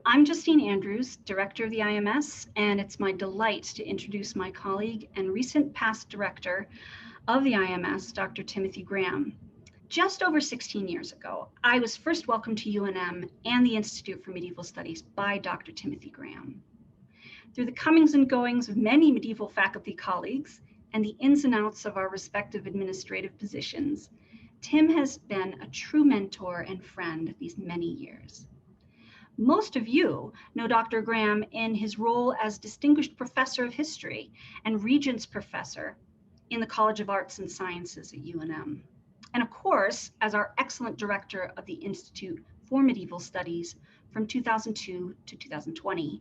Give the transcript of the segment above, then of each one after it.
I'm Justine Andrews, Director of the IMS, and it's my delight to introduce my colleague and recent past director of the IMS, Dr. Timothy Graham. Just over 16 years ago, I was first welcomed to UNM and the Institute for Medieval Studies by Dr. Timothy Graham. Through the comings and goings of many medieval faculty colleagues and the ins and outs of our respective administrative positions, Tim has been a true mentor and friend these many years. Most of you know Dr. Graham in his role as Distinguished Professor of History and Regents Professor in the College of Arts and Sciences at UNM. And of course, as our excellent Director of the Institute for Medieval Studies from 2002 to 2020.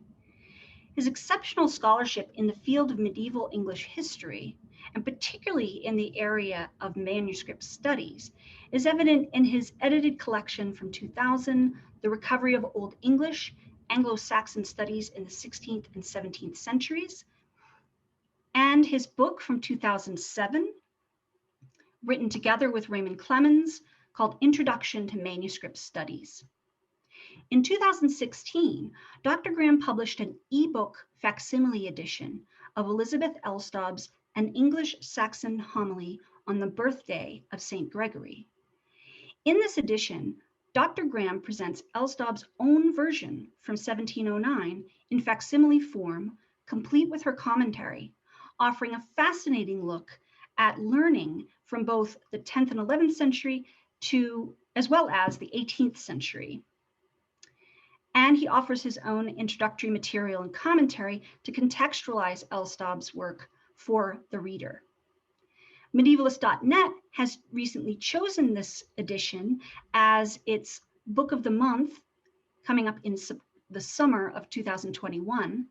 His exceptional scholarship in the field of medieval English history, and particularly in the area of manuscript studies, is evident in his edited collection from 2000, The Recovery of Old English, Anglo-Saxon Studies in the 16th and 17th Centuries, and his book from 2007, written together with Raymond Clemens, called Introduction to Manuscript Studies. In 2016, Dr. Graham published an ebook facsimile edition of Elizabeth Elstob's An English Saxon Homily on the Birthday of St. Gregory. In this edition, Dr. Graham presents Elstob's own version from 1709 in facsimile form, complete with her commentary, offering a fascinating look at learning from both the 10th and 11th century as well as the 18th century. And he offers his own introductory material and commentary to contextualize Elstob's work for the reader. Medievalist.net has recently chosen this edition as its book of the month coming up in the summer of 2021.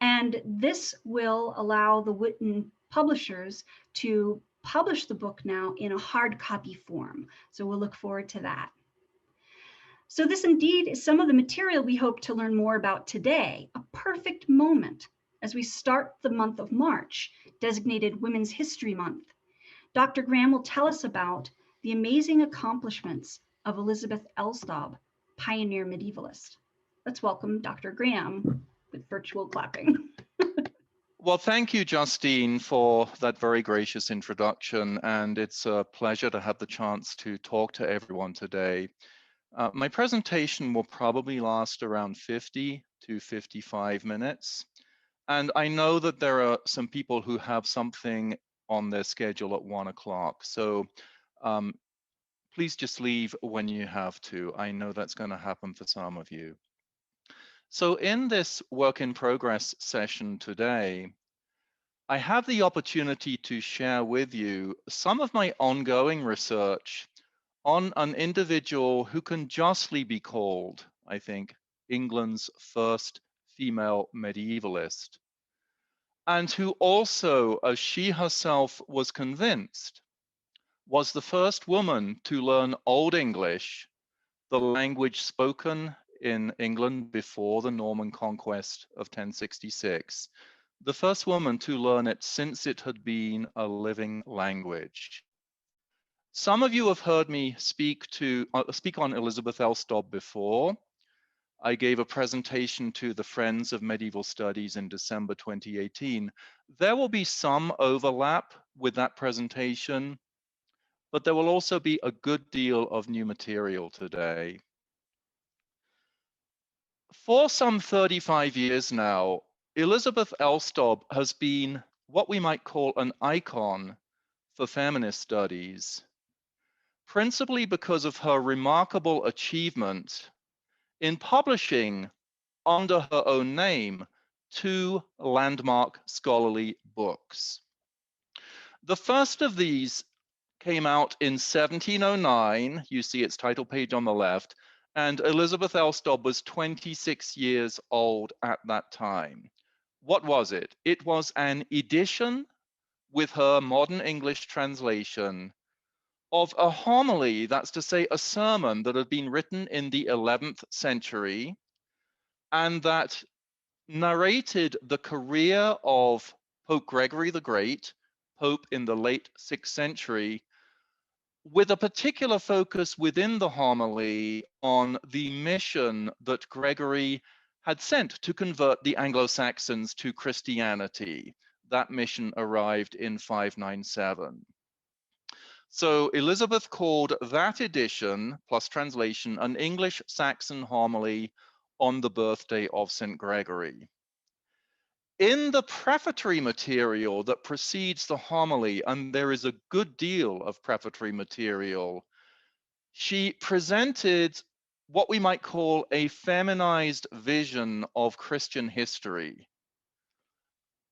And this will allow the Witten publishers to publish the book now in a hard copy form. So we'll look forward to that. So this indeed is some of the material we hope to learn more about today, a perfect moment as we start the month of March, designated Women's History Month. Dr. Graham will tell us about the amazing accomplishments of Elizabeth Elstob, pioneer medievalist. Let's welcome Dr. Graham with virtual clapping. Well, thank you, Justine, for that very gracious introduction. And it's a pleasure to have the chance to talk to everyone today. My presentation will probably last around 50 to 55 minutes. And I know that there are some people who have something on their schedule at 1 o'clock. So please just leave when you have to. I know that's going to happen for some of you. So in this work in progress session today, I have the opportunity to share with you some of my ongoing research on an individual who can justly be called, I think, England's first female medievalist, and who also, as she herself was convinced, was the first woman to learn Old English, the language spoken in England before the Norman conquest of 1066, the first woman to learn it since it had been a living language. Some of you have heard me speak on Elizabeth Elstob before. I gave a presentation to the Friends of Medieval Studies in December 2018. There will be some overlap with that presentation, but there will also be a good deal of new material today. For some 35 years now, Elizabeth Elstob has been what we might call an icon for feminist studies, principally because of her remarkable achievement in publishing under her own name 2 landmark scholarly books. The first of these came out in 1709. You see its title page on the left, and Elizabeth Elstob was 26 years old at that time. What was it? It was an edition with her modern English translation of a homily, that's to say a sermon that had been written in the 11th century and that narrated the career of Pope Gregory the Great, Pope in the late 6th century, with a particular focus within the homily on the mission that Gregory had sent to convert the Anglo-Saxons to Christianity. That mission arrived in 597. So Elizabeth called that edition, plus translation, an English-Saxon homily on the birthday of St. Gregory. In the prefatory material that precedes the homily, and there is a good deal of prefatory material, she presented what we might call a feminized vision of Christian history,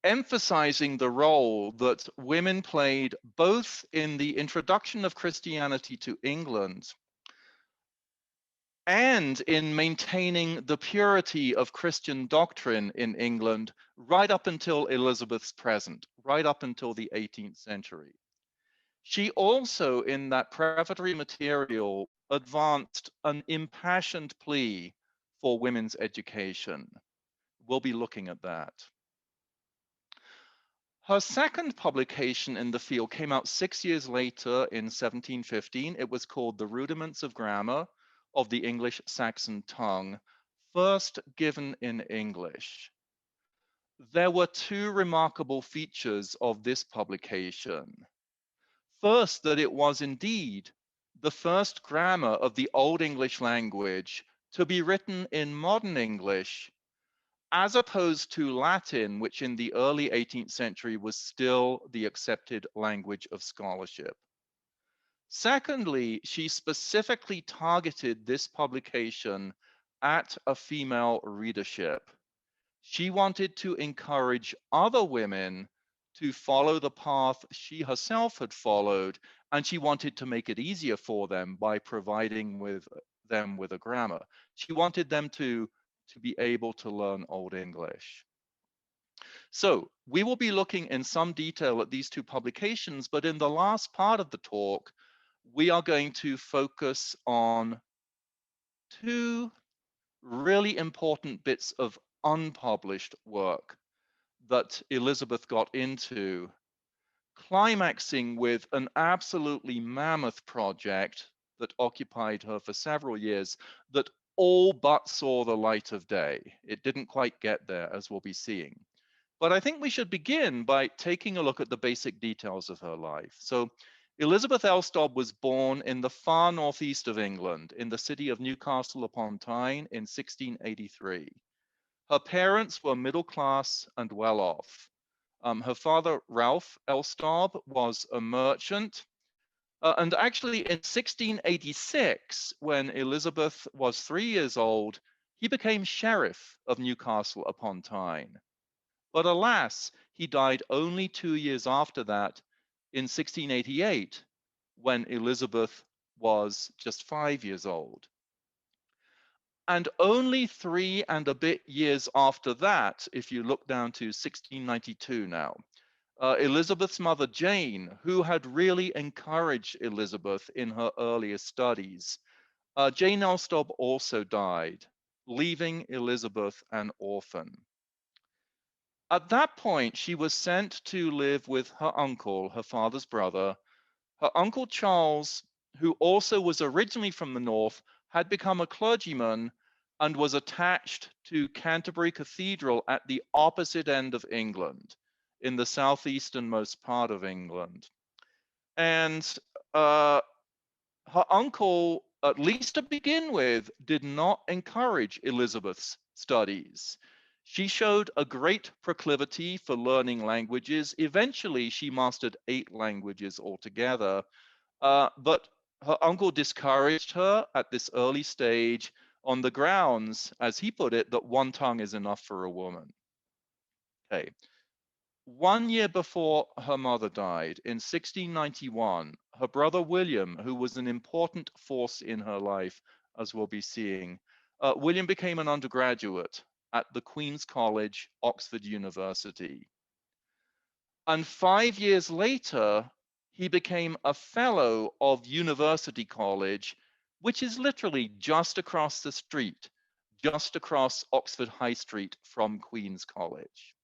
emphasizing the role that women played both in the introduction of Christianity to England and in maintaining the purity of Christian doctrine in England right up until Elizabeth's present, right up until the 18th century. She also, in that prefatory material, advanced an impassioned plea for women's education. We'll be looking at that. Her second publication in the field came out 6 years later in 1715. It was called The Rudiments of Grammar of the English-Saxon Tongue, first given in English. There were two remarkable features of this publication. First, that it was indeed the first grammar of the Old English language to be written in modern English, as opposed to Latin, which in the early 18th century was still the accepted language of scholarship. Secondly, she specifically targeted this publication at a female readership. She wanted to encourage other women to follow the path she herself had followed, and she wanted to make it easier for them by providing them with a grammar. She wanted them to be able to learn Old English. So we will be looking in some detail at these two publications, but in the last part of the talk, we are going to focus on two really important bits of unpublished work that Elizabeth got into, climaxing with an absolutely mammoth project that occupied her for several years that all but saw the light of day. It didn't quite get there, as we'll be seeing. But I think we should begin by taking a look at the basic details of her life. So Elizabeth Elstob was born in the far northeast of England, in the city of Newcastle upon Tyne in 1683. Her parents were middle class and well off. Her father, Ralph Elstob, was a merchant. And actually in 1686, when Elizabeth was 3 years old, he became sheriff of Newcastle upon Tyne. But alas, he died only 2 years after that, in 1688, when Elizabeth was just 5 years old. And only 3 and a bit years after that, if you look down to 1692 now, Elizabeth's mother, Jane, who had really encouraged Elizabeth in her earlier studies, Jane Elstob also died, leaving Elizabeth an orphan. At that point, she was sent to live with her uncle, her father's brother. Her uncle Charles, who also was originally from the north, had become a clergyman and was attached to Canterbury Cathedral at the opposite end of England, in the southeasternmost part of England. And her uncle, at least to begin with, did not encourage Elizabeth's studies. She showed a great proclivity for learning languages. Eventually, she mastered 8 languages altogether, but her uncle discouraged her at this early stage on the grounds, as he put it, that one tongue is enough for a woman. Okay. 1 year before her mother died, in 1691, her brother William, who was an important force in her life, as we'll be seeing, William became an undergraduate at the Queen's College, Oxford University. And 5 years later, he became a fellow of University College, which is literally just across the street, just across Oxford High Street from Queen's College.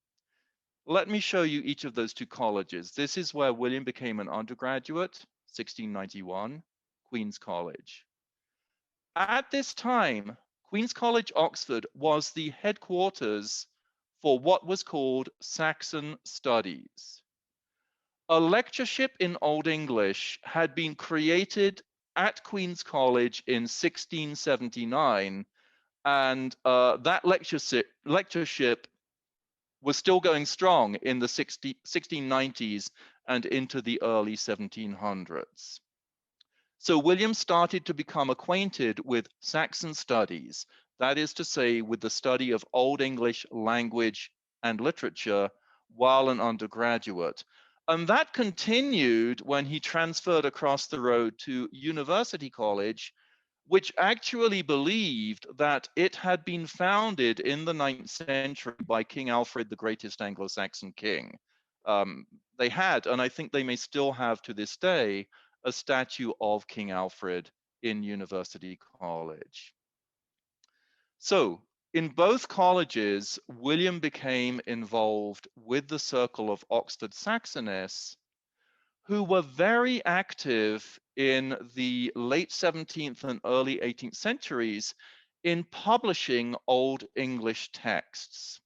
Let me show you each of those 2 colleges. This is where William became an undergraduate, 1691, Queen's College. At this time, Queen's College, Oxford was the headquarters for what was called Saxon Studies. A lectureship in Old English had been created at Queen's College in 1679, and that lectureship was still going strong in the 1690s and into the early 1700s. So William started to become acquainted with Saxon studies, that is to say, with the study of Old English language and literature while an undergraduate. And that continued when he transferred across the road to University College, which actually believed that it had been founded in the 9th century by King Alfred, the greatest Anglo-Saxon king. They had, and I think they may still have to this day, a statue of King Alfred in University College. So in both colleges, William became involved with the circle of Oxford Saxonists, who were very active in the late 17th and early 18th centuries in publishing Old English texts,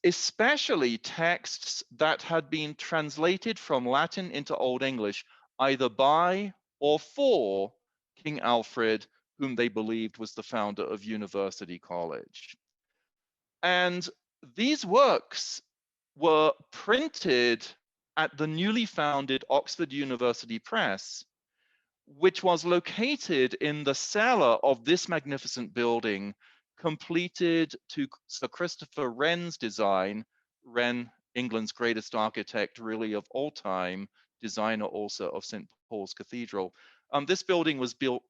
especially texts that had been translated from Latin into Old English, either by or for King Alfred, whom they believed was the founder of University College. And these works were printed at the newly founded Oxford University Press, which was located in the cellar of this magnificent building, completed to Sir Christopher Wren's design. Wren, England's greatest architect really of all time, designer also of St. Paul's Cathedral. This building was built,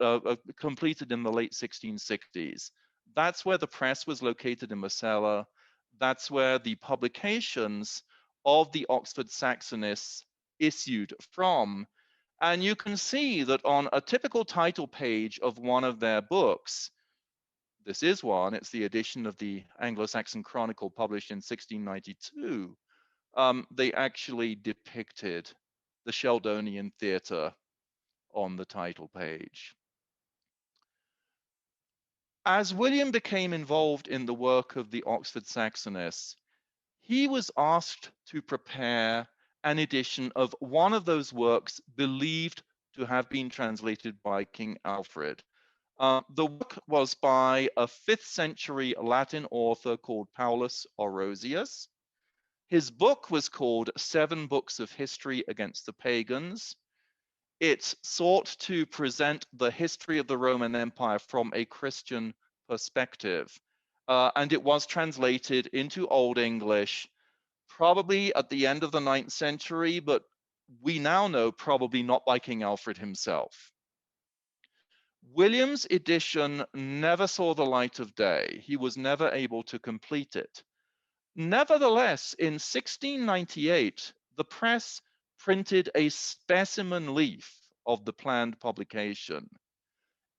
completed in the late 1660s. That's where the press was located in the cellar. That's where the publications of the Oxford Saxonists issued from. And you can see that on a typical title page of one of their books, this is one, it's the edition of the Anglo-Saxon Chronicle published in 1692, they actually depicted the Sheldonian theatre on the title page. As William became involved in the work of the Oxford Saxonists, he was asked to prepare an edition of one of those works believed to have been translated by King Alfred. The work was by a 5th century Latin author called Paulus Orosius. His book was called 7 Books of History Against the Pagans. It sought to present the history of the Roman Empire from a Christian perspective. And it was translated into Old English, probably at the end of the 9th century, but we now know probably not by King Alfred himself. William's edition never saw the light of day. He was never able to complete it. Nevertheless, in 1698, the press printed a specimen leaf of the planned publication.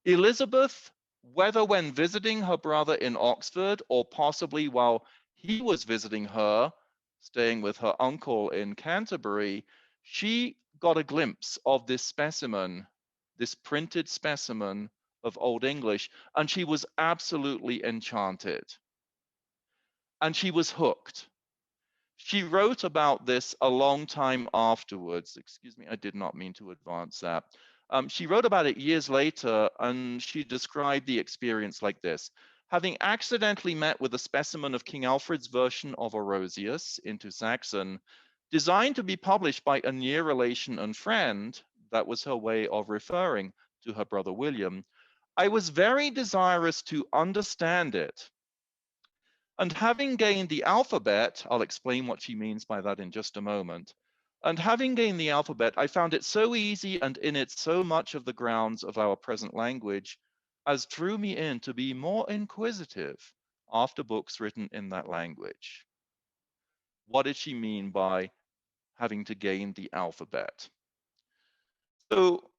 Elizabeth, whether when visiting her brother in Oxford or possibly while he was visiting her, staying with her uncle in Canterbury, she got a glimpse of this specimen, this printed specimen of Old English, and she was absolutely enchanted. And she was hooked. She wrote about this a long time afterwards. Excuse me, I did not mean to advance that. She wrote about it years later, and she described the experience like this. Having accidentally met with a specimen of King Alfred's version of Orosius into Saxon, designed to be published by a near relation and friend, that was her way of referring to her brother William, I was very desirous to understand it. And having gained the alphabet, I'll explain what she means by that in just a moment. And having gained the alphabet, I found it so easy and in it so much of the grounds of our present language as drew me in to be more inquisitive after books written in that language. What did she mean by having to gain the alphabet? So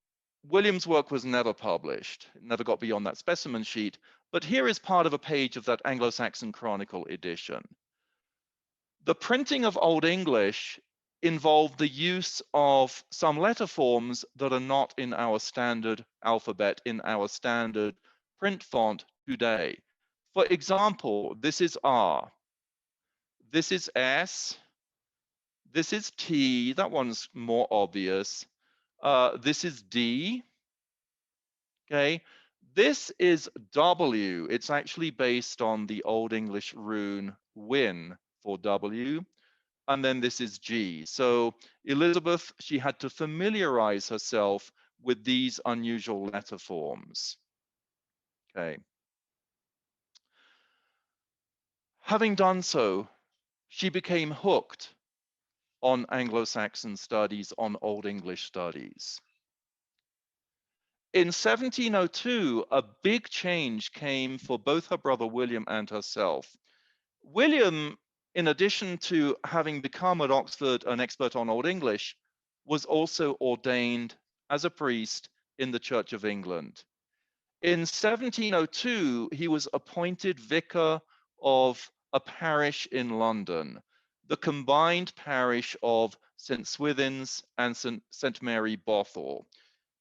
William's work was never published. It never got beyond that specimen sheet. But here is part of a page of that Anglo-Saxon Chronicle edition. The printing of Old English involved the use of some letter forms that are not in our standard alphabet, in our standard print font, today. For example, this is R, this is S, this is T, that one's more obvious. This is D, okay? This is W. It's actually based on the Old English rune Win for W. And then this is G. So Elizabeth, she had to familiarize herself with these unusual letter forms. Okay. Having done so, she became hooked on Anglo-Saxon studies, on Old English studies. In 1702, a big change came for both her brother William and herself. William, in addition to having become at Oxford an expert on Old English, was also ordained as a priest in the Church of England. In 1702, he was appointed vicar of a parish in London, the combined parish of St. Swithin's and St. Mary Bothwell.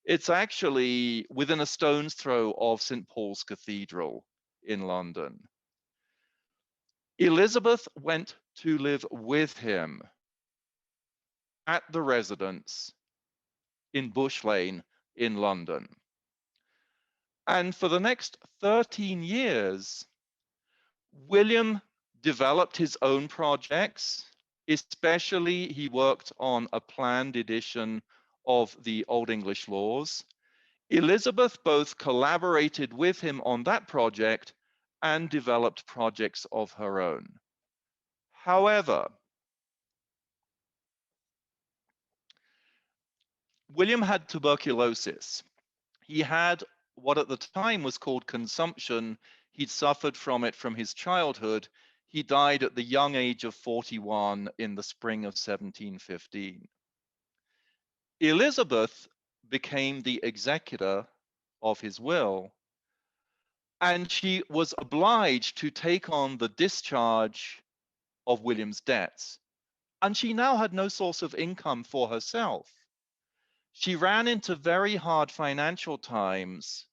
It's actually within a stone's throw of St. Paul's Cathedral in London. Elizabeth went to live with him at the residence in Bush Lane in London. And for the next 13 years, William developed his own projects. Especially, he worked on a planned edition of the Old English laws. Elizabeth both collaborated with him on that project and developed projects of her own. However, William had tuberculosis. He had what at the time was called consumption. He'd suffered from it from his childhood. He died at the young age of 41 in the spring of 1715. Elizabeth became the executor of his will, and she was obliged to take on the discharge of William's debts. And she now had no source of income for herself. She ran into very hard financial times.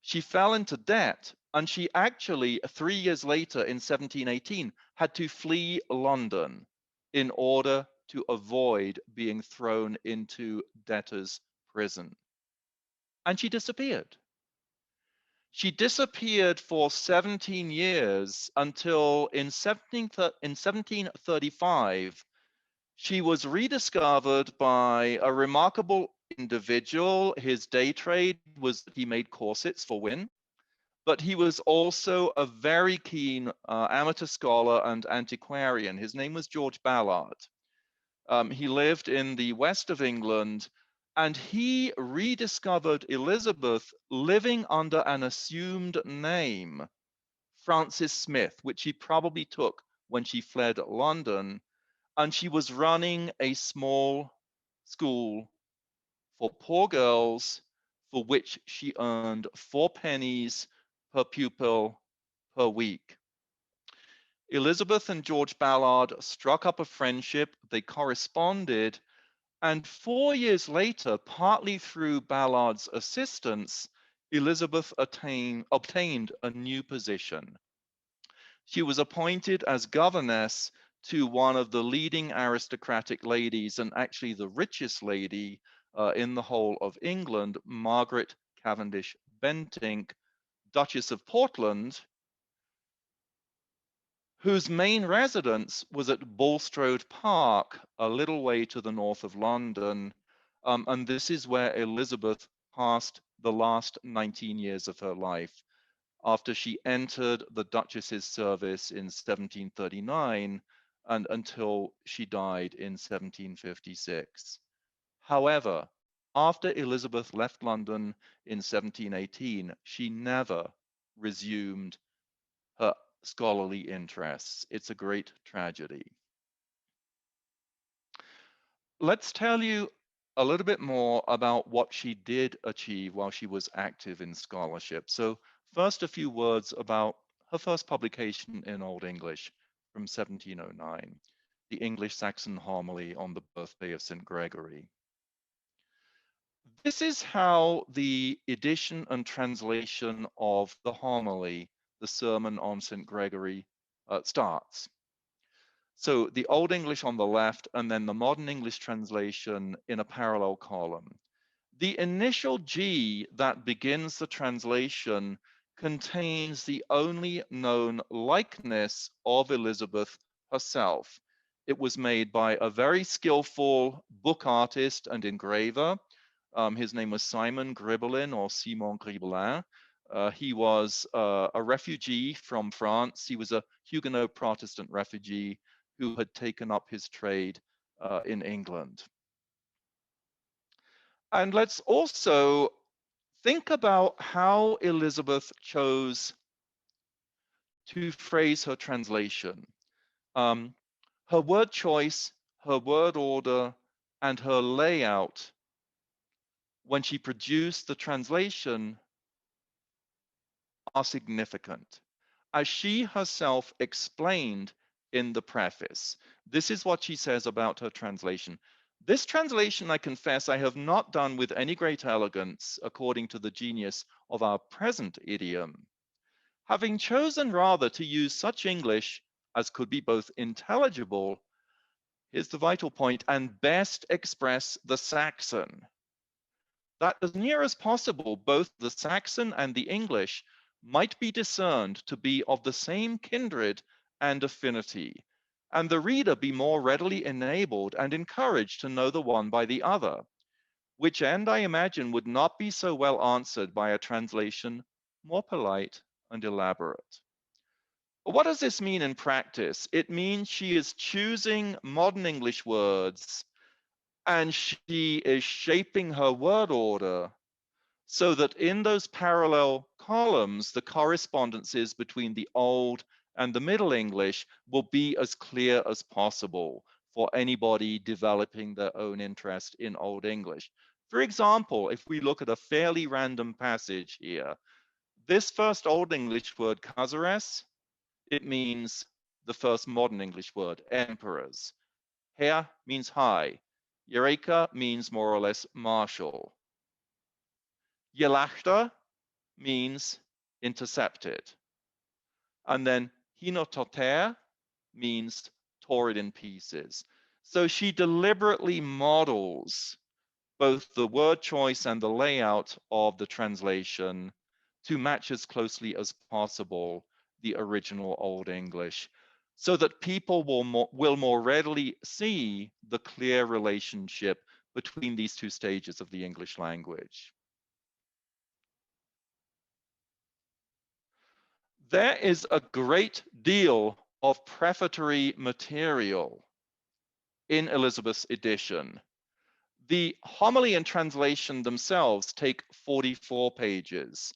She fell into debt, and she actually, 3 years later in 1718, had to flee London in order to avoid being thrown into debtor's prison. And she disappeared. She disappeared for 17 years until in 1735, she was rediscovered by a remarkable individual. His day trade was that he made corsets for women, but he was also a very keen amateur scholar and antiquarian. His name was George Ballard. He lived in the west of England, and he rediscovered Elizabeth living under an assumed name, Frances Smith, which she probably took when she fled London. And she was running a small school for poor girls, for which she earned 4 pennies per pupil per week. Elizabeth and George Ballard struck up a friendship. They corresponded. And 4 years later, partly through Ballard's assistance, Elizabeth obtained a new position. She was appointed as governess to one of the leading aristocratic ladies, and actually the richest lady in the whole of England, Margaret Cavendish Bentinck, Duchess of Portland, whose main residence was at Bulstrode Park, a little way to the north of London. And this is where Elizabeth passed the last 19 years of her life, after she entered the Duchess's service in 1739 and until she died in 1756. However, after Elizabeth left London in 1718, she never resumed her scholarly interests. It's a great tragedy. Let's tell you a little bit more about what she did achieve while she was active in scholarship. So first, a few words about her first publication in Old English from 1709, the English-Saxon homily on the birthday of St. Gregory. This is how the edition and translation of the homily, the Sermon on St. Gregory, starts. So the Old English on the left, and then the modern English translation in a parallel column. The initial G that begins the translation contains the only known likeness of Elizabeth herself. It was made by a very skillful book artist and engraver. His name was Simon Gribelin, or Simon Gribelin. He was a refugee from France. He was a Huguenot Protestant refugee who had taken up his trade in England. And let's also think about how Elizabeth chose to phrase her translation. Her word choice, her word order, and her layout when she produced the translation are significant. As she herself explained in the preface, this is what she says about her translation. This translation, I confess, I have not done with any great elegance according to the genius of our present idiom, having chosen rather to use such English as could be both intelligible, here's the vital point, and best express the Saxon. That as near as possible, both the Saxon and the English might be discerned to be of the same kindred and affinity, and the reader be more readily enabled and encouraged to know the one by the other, which end I imagine would not be so well answered by a translation more polite and elaborate. What does this mean in practice? It means she is choosing modern English words and she is shaping her word order so that in those parallel columns, the correspondences between the Old and the Middle English will be as clear as possible for anybody developing their own interest in Old English. For example, if we look at a fairly random passage here, this first Old English word, caseres, it means the first modern English word, emperors. Her means high. Eureka means more or less martial. Yelachta means intercepted. And then hinototer means tore it in pieces. So she deliberately models both the word choice and the layout of the translation to match as closely as possible the original Old English, so that people will more readily see the clear relationship between these two stages of the English language. There is a great deal of prefatory material in Elizabeth's edition. The homily and translation themselves take 44 pages.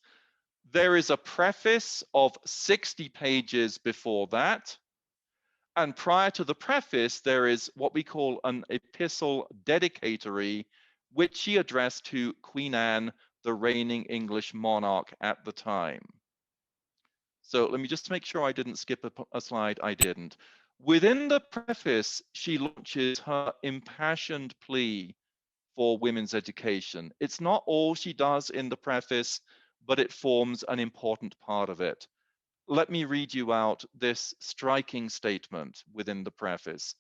There is a preface of 60 pages before that. And prior to the preface, there is what we call an epistle dedicatory, which she addressed to Queen Anne, the reigning English monarch at the time. So let me just make sure I didn't skip a slide. I didn't. Within the preface, she launches her impassioned plea for women's education. It's not all she does in the preface, but it forms an important part of it. Let me read you out this striking statement within the preface.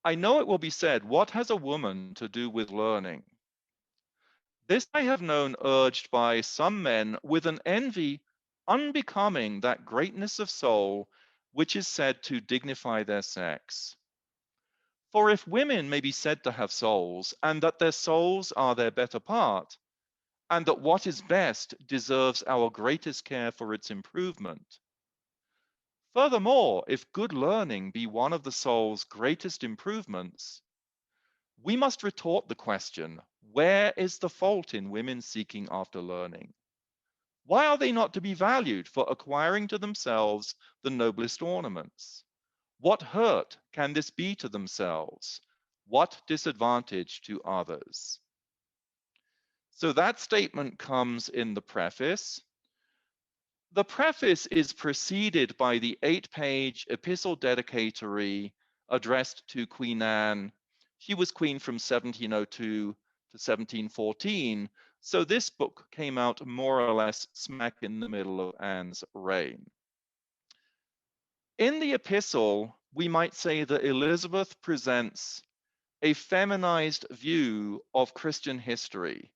I know it will be said, what has a woman to do with learning? This I have known urged by some men with an envy unbecoming that greatness of soul which is said to dignify their sex. For if women may be said to have souls, and that their souls are their better part, and that what is best deserves our greatest care for its improvement. Furthermore, if good learning be one of the soul's greatest improvements, we must retort the question, where is the fault in women seeking after learning? Why are they not to be valued for acquiring to themselves the noblest ornaments? What hurt can this be to themselves? What disadvantage to others? So that statement comes in the preface. The preface is preceded by the 8-page epistle dedicatory addressed to Queen Anne. She was queen from 1702 to 1714. So this book came out more or less smack in the middle of Anne's reign. In the epistle, we might say that Elizabeth presents a feminized view of Christian history,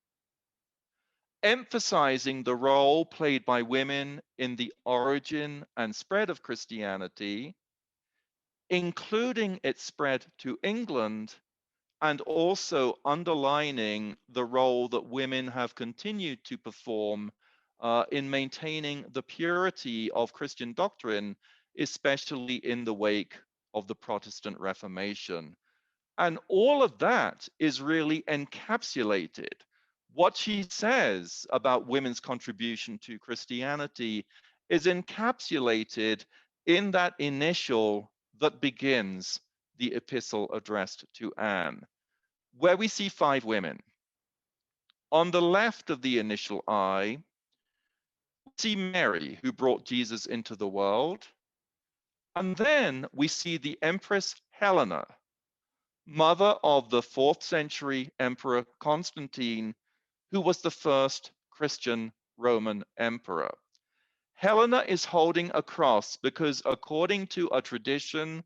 emphasizing the role played by women in the origin and spread of Christianity, including its spread to England, and also underlining the role that women have continued to perform in maintaining the purity of Christian doctrine, especially in the wake of the Protestant Reformation. And all of that is really encapsulated. What she says about women's contribution to Christianity is encapsulated in that initial that begins the epistle addressed to Anne, where we see 5 women. On the left of the initial I, we see Mary, who brought Jesus into the world. And then we see the Empress Helena, mother of the 4th century Emperor Constantine, who was the first Christian Roman emperor. Helena is holding a cross because, according to a tradition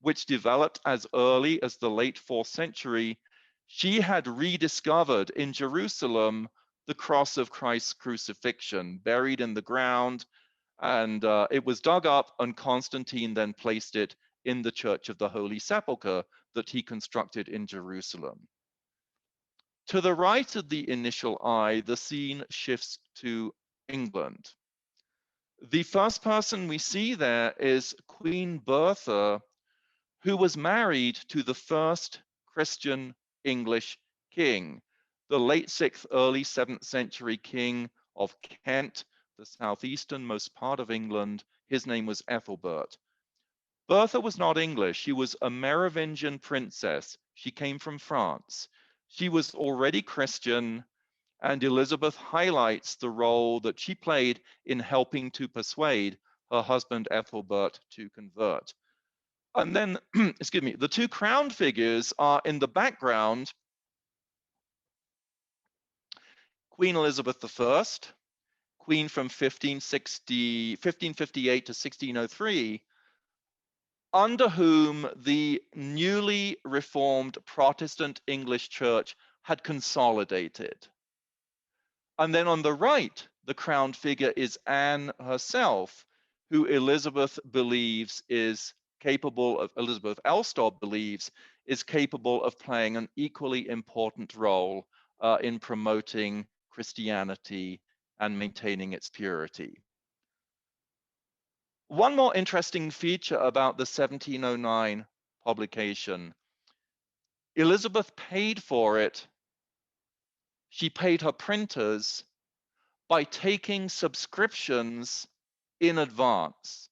which developed as early as the late 4th century, she had rediscovered in Jerusalem the cross of Christ's crucifixion, buried in the ground, and it was dug up, and Constantine then placed it in the Church of the Holy Sepulchre that he constructed in Jerusalem. To the right of the initial I, the scene shifts to England. The first person we see there is Queen Bertha, who was married to the first Christian English king, the late 6th, early 7th century king of Kent, the southeasternmost part of England. His name was Ethelbert. Bertha was not English. She was a Merovingian princess. She came from France. She was already Christian, and Elizabeth highlights the role that she played in helping to persuade her husband Ethelbert to convert. And then, excuse me, the 2 crowned figures are in the background. Queen Elizabeth I, queen from 1558 to 1603, under whom the newly reformed Protestant English Church had consolidated. And then on the right, the crowned figure is Anne herself, who Elizabeth believes is capable of, Elizabeth Elstob believes, is capable of playing an equally important role in promoting Christianity and maintaining its purity. One more interesting feature about the 1709 publication, Elizabeth paid for it. She paid her printers by taking subscriptions in advance.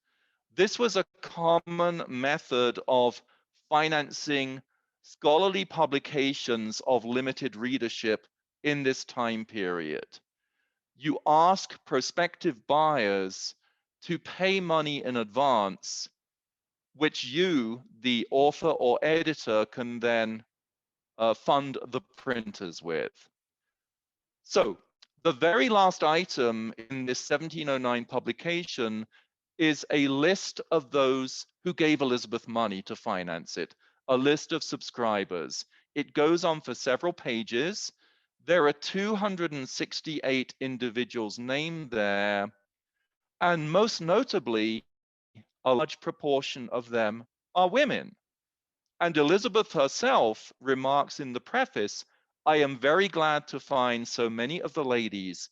This was a common method of financing scholarly publications of limited readership in this time period. You ask prospective buyers to pay money in advance, which you, the author or editor, can then fund the printers with. So the very last item in this 1709 publication is a list of those who gave Elizabeth money to finance it, a list of subscribers. It goes on for several pages. There are 268 individuals named there, and most notably, a large proportion of them are women. And Elizabeth herself remarks in the preface, I am very glad to find so many of the ladies,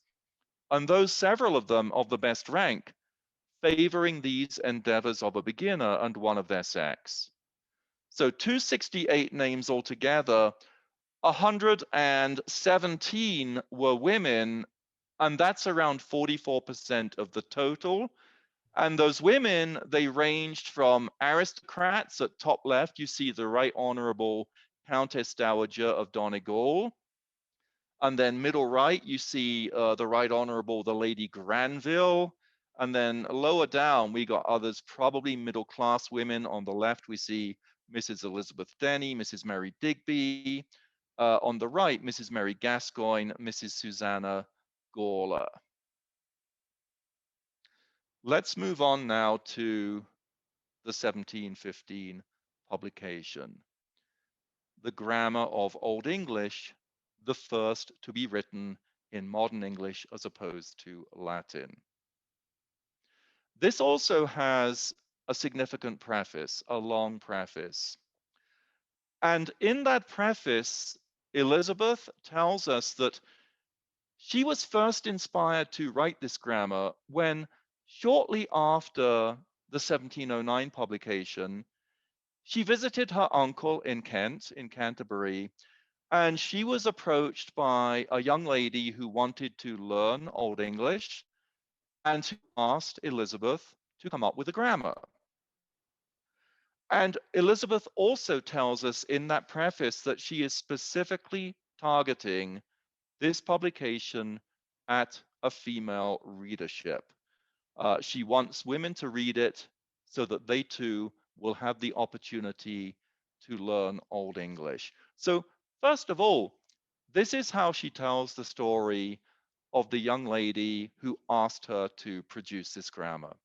and those several of them of the best rank, favoring these endeavors of a beginner and one of their sex. So 268 names altogether, 117 were women, and that's around 44% of the total. And those women, they ranged from aristocrats. At top left, you see the Right Honorable Countess Dowager of Donegal. And then middle right, you see the Right Honorable the Lady Granville. And then lower down, we got others, probably middle-class women. On the left, we see Mrs. Elizabeth Denny, Mrs. Mary Digby, on the right, Mrs. Mary Gascoigne, Mrs. Susanna Gawler. Let's move on now to the 1715 publication, The Grammar of Old English, the first to be written in modern English as opposed to Latin. This also has a significant preface, a long preface. And in that preface, Elizabeth tells us that she was first inspired to write this grammar when, shortly after the 1709 publication, she visited her uncle in Kent, in Canterbury, and she was approached by a young lady who wanted to learn Old English and who asked Elizabeth to come up with a grammar. And Elizabeth also tells us in that preface that she is specifically targeting this publication at a female readership. She wants women to read it so that they too will have the opportunity to learn Old English. So first of all, this is how she tells the story of the young lady who asked her to produce this grammar.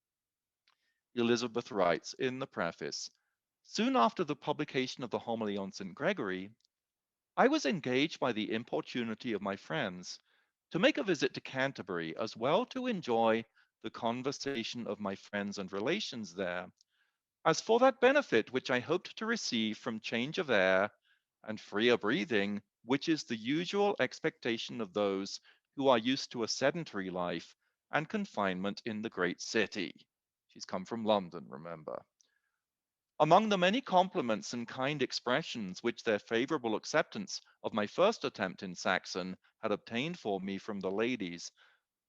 Elizabeth writes in the preface, "Soon after the publication of the homily on St. Gregory, I was engaged by the importunity of my friends to make a visit to Canterbury, as well to enjoy the conversation of my friends and relations there, as for that benefit which I hoped to receive from change of air and freer breathing, which is the usual expectation of those who are used to a sedentary life and confinement in the great city." She's come from London, remember. Among the many compliments and kind expressions which their favorable acceptance of my first attempt in Saxon had obtained for me from the ladies,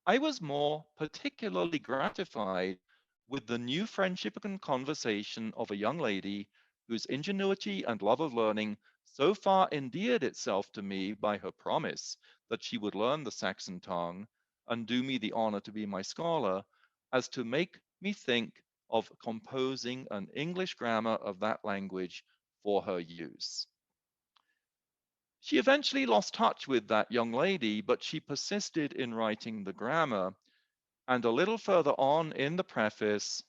I was more particularly gratified with the new friendship and conversation of a young lady whose ingenuity and love of learning so far endeared itself to me by her promise that she would learn the Saxon tongue and do me the honor to be my scholar, as to make me think of composing an English grammar of that language for her use. She eventually lost touch with that young lady, but she persisted in writing the grammar. And a little further on in the preface,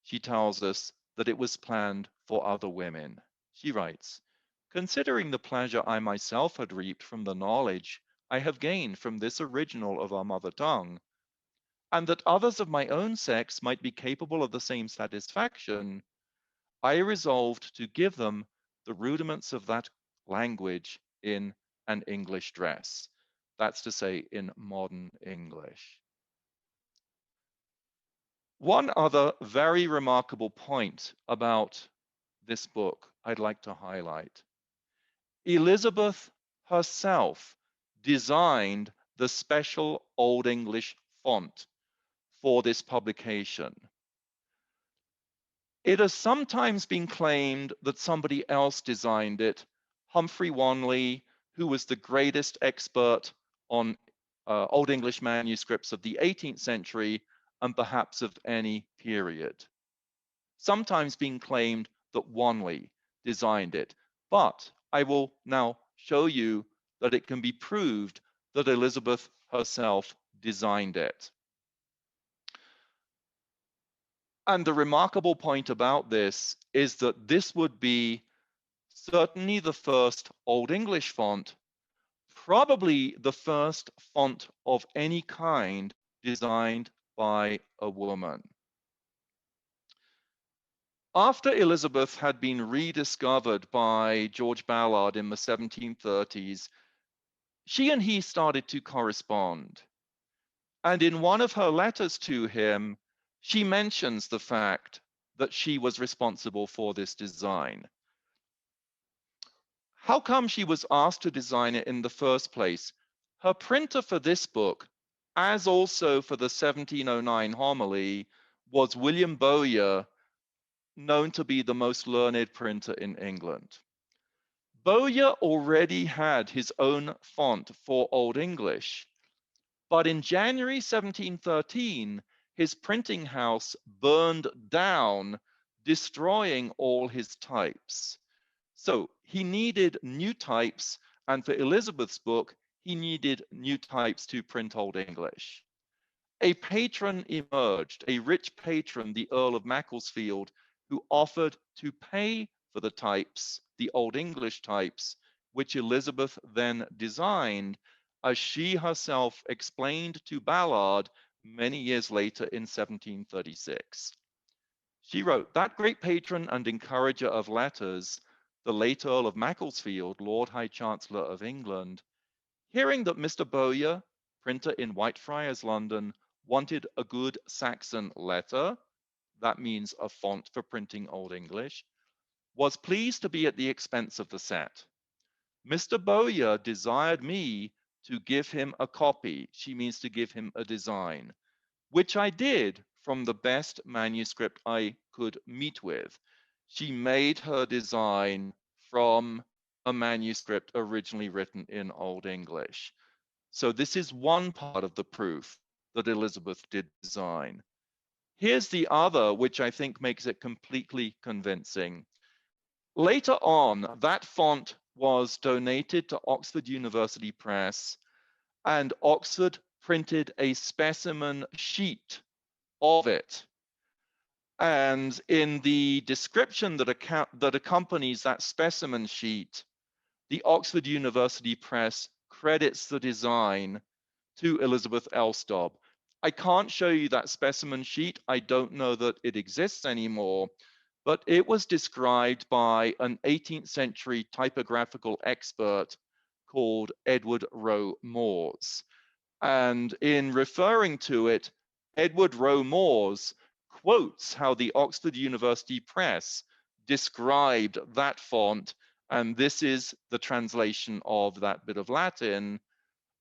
she tells us that it was planned for other women. She writes, "Considering the pleasure I myself had reaped from the knowledge I have gained from this original of our mother tongue, and that others of my own sex might be capable of the same satisfaction, I resolved to give them the rudiments of that language in an English dress." That's to say, in modern English. One other very remarkable point about this book I'd like to highlight. Elizabeth herself designed the special Old English font for this publication. It has sometimes been claimed that somebody else designed it, Humphrey Wanley, who was the greatest expert on Old English manuscripts of the 18th century and perhaps of any period. Sometimes being claimed that Wanley designed it, but I will now show you that it can be proved that Elizabeth herself designed it. And the remarkable point about this is that this would be certainly the first Old English font, probably the first font of any kind designed by a woman. After Elizabeth had been rediscovered by George Ballard in the 1730s, she and he started to correspond. And in one of her letters to him, she mentions the fact that she was responsible for this design. How come she was asked to design it in the first place? Her printer for this book, as also for the 1709 homily, was William Bowyer, known to be the most learned printer in England. Bowyer already had his own font for Old English, but in January 1713, his printing house burned down, destroying all his types. So he needed new types, And for Elizabeth's book, he needed new types to print Old English. A patron emerged, a rich patron, the Earl of Macclesfield, who offered to pay for the types, the Old English types, which Elizabeth then designed, as she herself explained to Ballard many years later in 1736. She wrote, "That great patron and encourager of letters, the late Earl of Macclesfield, Lord High Chancellor of England, hearing that Mr. Bowyer, printer in Whitefriars, London, wanted a good Saxon letter," that means a font for printing Old English, "was pleased to be at the expense of the set. Mr. Bowyer desired me to give him a copy," she means to give him a design, "which I did from the best manuscript I could meet with." She made her design from a manuscript originally written in Old English. So this is one part of the proof that Elizabeth did design. Here's the other, which I think makes it completely convincing. Later on, that font was donated to Oxford University Press, and Oxford printed a specimen sheet of it. And in the description that accompanies that specimen sheet, the Oxford University Press credits the design to Elizabeth Elstob. I can't show you that specimen sheet. I don't know that it exists anymore, but it was described by an 18th century typographical expert called Edward Rowe Moores. And in referring to it, Edward Rowe Moores quotes how the Oxford University Press described that font, and this is the translation of that bit of Latin.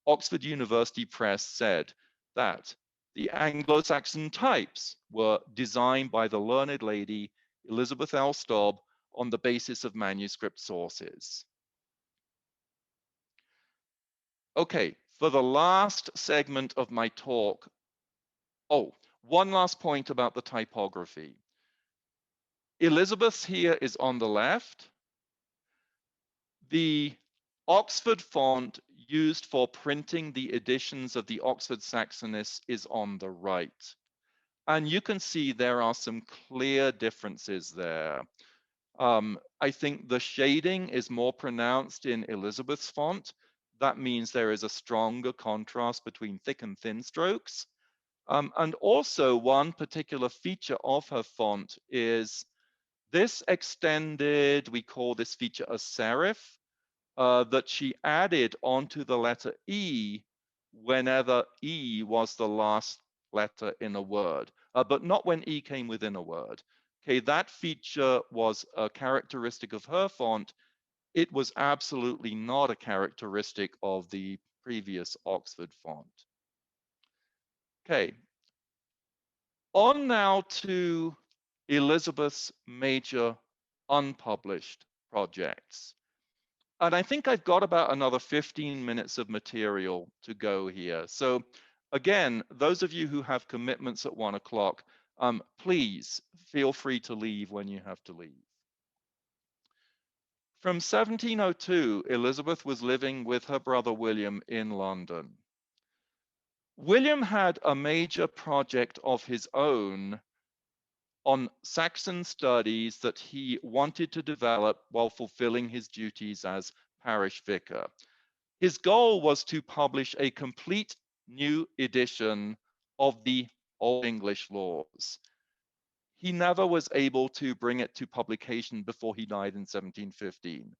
Oxford University Press said that the Anglo-Saxon types were designed by the learned lady Elizabeth Elstob on the basis of manuscript sources. Okay, for the last segment of my talk, one last point about the typography. Elizabeth's here is on the left. The Oxford font used for printing the editions of the Oxford Saxonis is on the right. And you can see there are some clear differences there. I think the shading is more pronounced in Elizabeth's font. That means there is a stronger contrast between thick and thin strokes. And also one particular feature of her font is this extended, we call this feature a serif, that she added onto the letter E whenever E was the last letter in a word, but not when E came within a word. Okay, that feature was a characteristic of her font. It was absolutely not a characteristic of the previous Oxford font. Okay, on now to Elizabeth's major unpublished projects. And I think I've got about another 15 minutes of material to go here. So again, those of you who have commitments at 1 o'clock, please feel free to leave when you have to leave. From 1702, Elizabeth was living with her brother William in London. William had a major project of his own on Saxon studies that he wanted to develop while fulfilling his duties as parish vicar. His goal was to publish a complete new edition of the Old English laws. He never was able to bring it to publication before he died in 1715.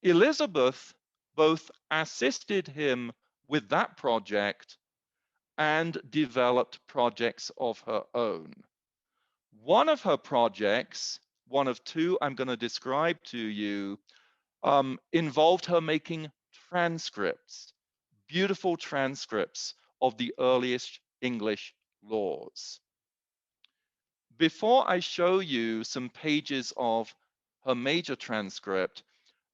Elizabeth both assisted him with that project and developed projects of her own. One of her projects, one of two I'm going to describe to you, involved her making transcripts, beautiful transcripts of the earliest English laws. Before I show you some pages of her major transcript,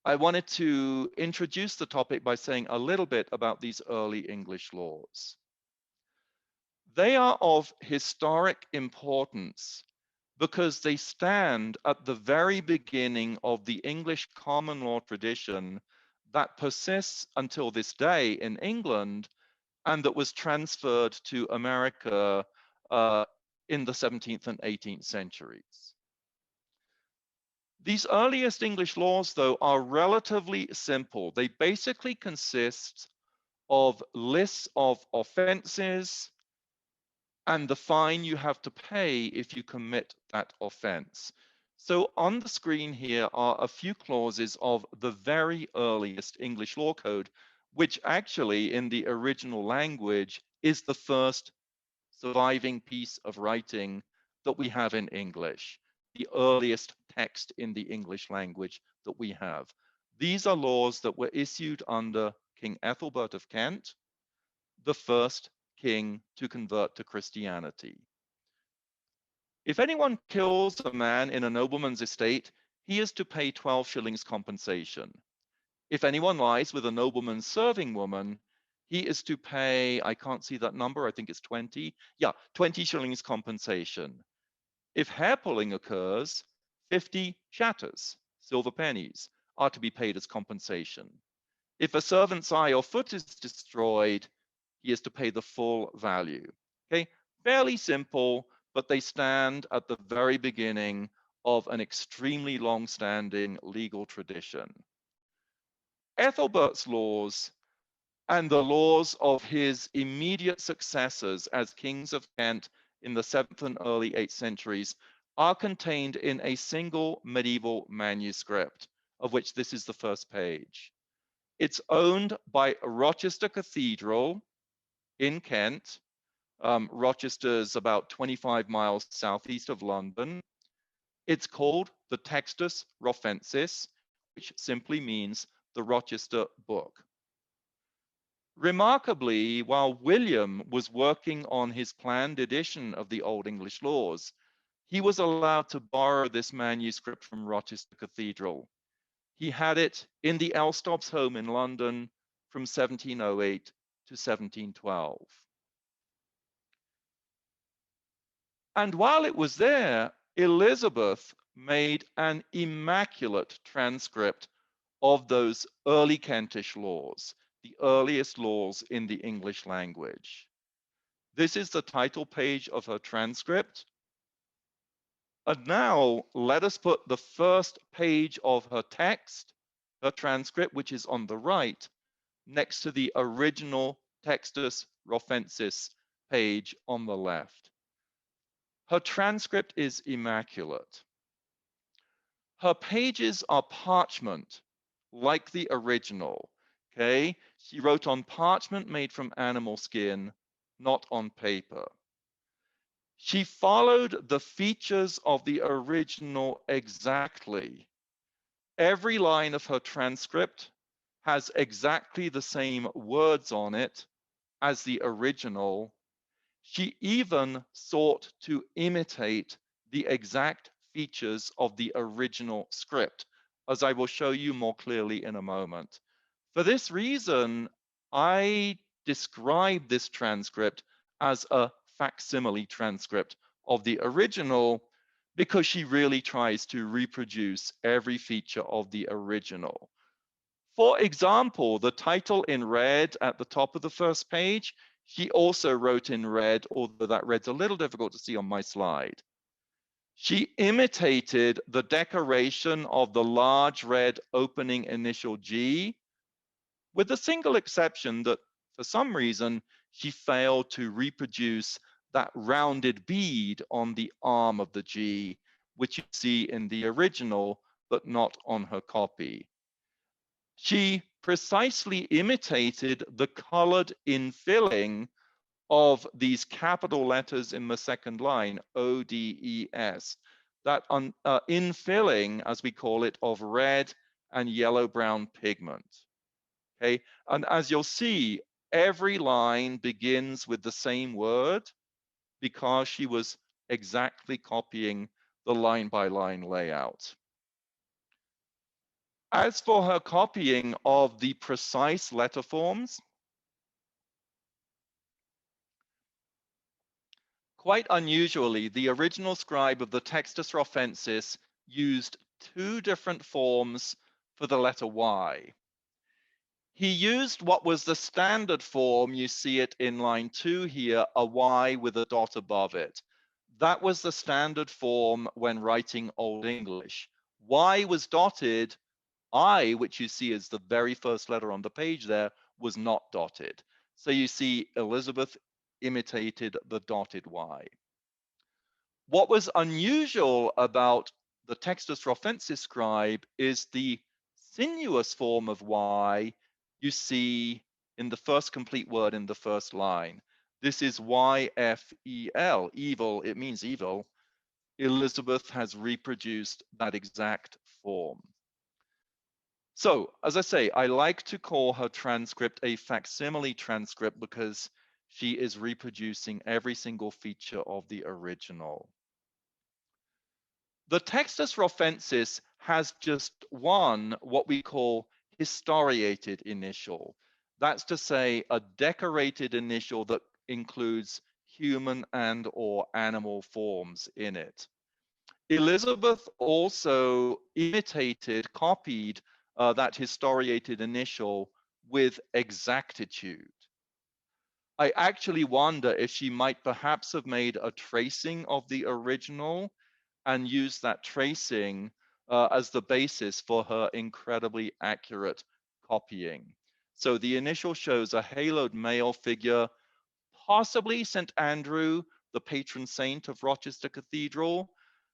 I wanted to introduce the topic by saying a little bit about these early English laws. They are of historic importance because they stand at the very beginning of the English common law tradition that persists until this day in England and that was transferred to America in the 17th and 18th centuries. These earliest English laws, though, are relatively simple. They basically consist of lists of offenses and the fine you have to pay if you commit that offense. So on the screen here are a few clauses of the very earliest English law code, which actually in the original language is the first surviving piece of writing that we have in English, the earliest text in the English language that we have. These are laws that were issued under King Ethelbert of Kent, the first king to convert to Christianity. If anyone kills a man in a nobleman's estate, he is to pay 12 shillings compensation. If anyone lies with a nobleman's serving woman, he is to pay, I can't see that number, I think it's 20. Yeah, 20 shillings compensation. If hair pulling occurs, 50 shatters, silver pennies, are to be paid as compensation. If a servant's eye or foot is destroyed, he is to pay the full value. Okay, fairly simple, but they stand at the very beginning of an extremely long-standing legal tradition. Ethelbert's laws and the laws of his immediate successors as kings of Kent in the 7th and early 8th centuries are contained in a single medieval manuscript, of which this is the first page. It's owned by Rochester Cathedral in Kent. Rochester's about 25 miles southeast of London. It's called the Textus Rofensis, which simply means the Rochester book. Remarkably, while William was working on his planned edition of the Old English laws, he was allowed to borrow this manuscript from Rochester Cathedral. He had it in the Elstob's home in London from 1708 to 1712. And while it was there, Elizabeth made an immaculate transcript of those early Kentish laws, the earliest laws in the English language. This is the title page of her transcript. And now let us put the first page of her text, her transcript, which is on the right, next to the original Textus Rofensis page on the left. Her transcript is immaculate. Her pages are parchment, like the original, okay? She wrote on parchment made from animal skin, not on paper. She followed the features of the original exactly. Every line of her transcript has exactly the same words on it as the original. She even sought to imitate the exact features of the original script, as I will show you more clearly in a moment. For this reason, I describe this transcript as a facsimile transcript of the original, because she really tries to reproduce every feature of the original. For example, the title in red at the top of the first page, she also wrote in red, although that red's a little difficult to see on my slide. She imitated the decoration of the large red opening initial G, with the single exception that for some reason, she failed to reproduce that rounded bead on the arm of the G, which you see in the original, but not on her copy. She precisely imitated the colored infilling of these capital letters in the second line, O-D-E-S, that infilling, as we call it, of red and yellow-brown pigment. Okay, and as you'll see, every line begins with the same word because she was exactly copying the line-by-line layout. As for her copying of the precise letter forms, quite unusually, the original scribe of the Textus Rofensis used two different forms for the letter Y. He used what was the standard form. You see it in line 2 here, a Y with a dot above it. That was the standard form when writing Old English. Y was dotted. I, which you see as the very first letter on the page there, was not dotted. So you see Elizabeth imitated the dotted Y. What was unusual about the Textus Rofensis scribe is the sinuous form of Y you see in the first complete word in the first line. This is YFEL, evil, it means evil. Elizabeth has reproduced that exact form. So, as I say, I like to call her transcript a facsimile transcript because she is reproducing every single feature of the original. The Textus Rofensis has just one, what we call historiated initial. That's to say, a decorated initial that includes human and or animal forms in it. Elizabeth also imitated, copied that historiated initial with exactitude. I actually wonder if she might perhaps have made a tracing of the original and used that tracing as the basis for her incredibly accurate copying. So the initial shows a haloed male figure, possibly St. Andrew, the patron saint of Rochester Cathedral,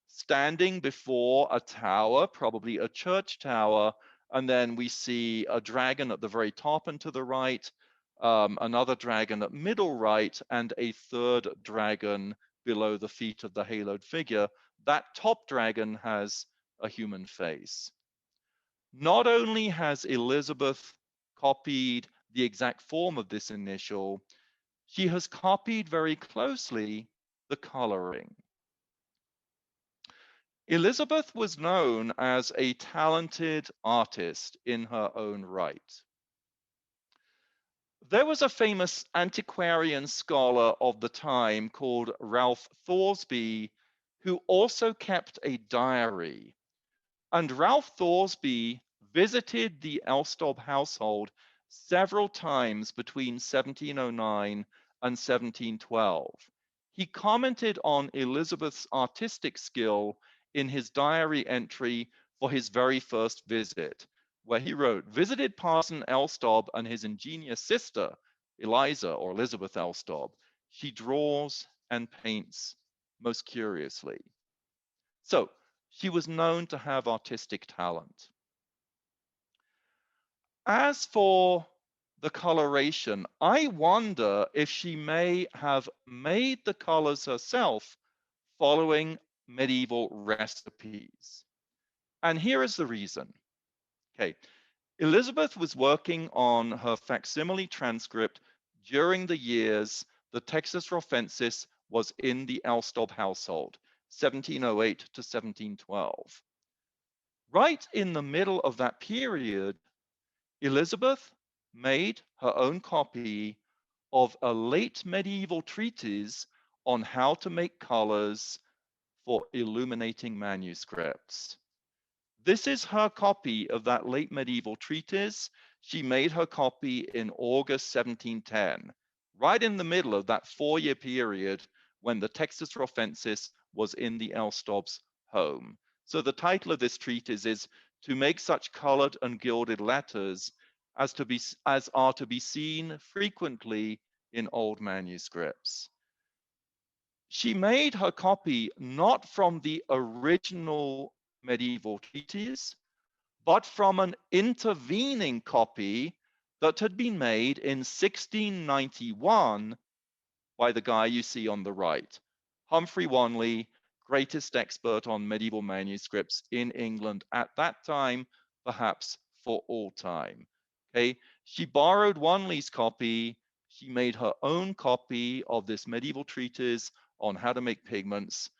standing before a tower, probably a church tower, and then we see a dragon at the very top and to the right, another dragon at middle right, and a third dragon below the feet of the haloed figure. That top dragon has a human face. Not only has Elizabeth copied the exact form of this initial, she has copied very closely the coloring. Elizabeth was known as a talented artist in her own right. There was a famous antiquarian scholar of the time called Ralph Thoresby, who also kept a diary. And Ralph Thoresby visited the Elstob household several times between 1709 and 1712. He commented on Elizabeth's artistic skill in his diary entry for his very first visit, where he wrote, "Visited Parson Elstob and his ingenious sister, Eliza or Elizabeth Elstob. She draws and paints most curiously." So she was known to have artistic talent. As for the coloration, I wonder if she may have made the colors herself following medieval recipes. And here is the reason. Okay, Elizabeth was working on her facsimile transcript during the years the Textus Rofensis was in the Elstob household, 1708 to 1712. Right in the middle of that period, Elizabeth made her own copy of a late medieval treatise on how to make colors for illuminating manuscripts. This is her copy of that late medieval treatise. She made her copy in August 1710, right in the middle of that 4-year period when the Textus Rofensis was in the Elstob's home. So the title of this treatise is "To Make Such Colored and Gilded Letters as are to be seen frequently in old manuscripts." She made her copy not from the original medieval treatise, but from an intervening copy that had been made in 1691 by the guy you see on the right, Humphrey Wanley, greatest expert on medieval manuscripts in England at that time, perhaps for all time. Okay, she borrowed Wanley's copy. She made her own copy of this medieval treatise on how to make pigments.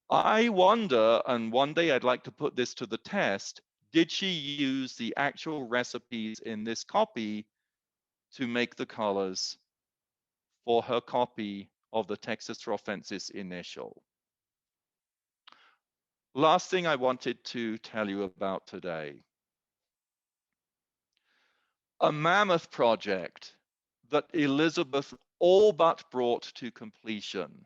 I wonder, and one day I'd like to put this to the test, did she use the actual recipes in this copy to make the colors for her copy of the Textus Rofensis initial? Last thing I wanted to tell you about today. a mammoth project that Elizabeth all but brought to completion.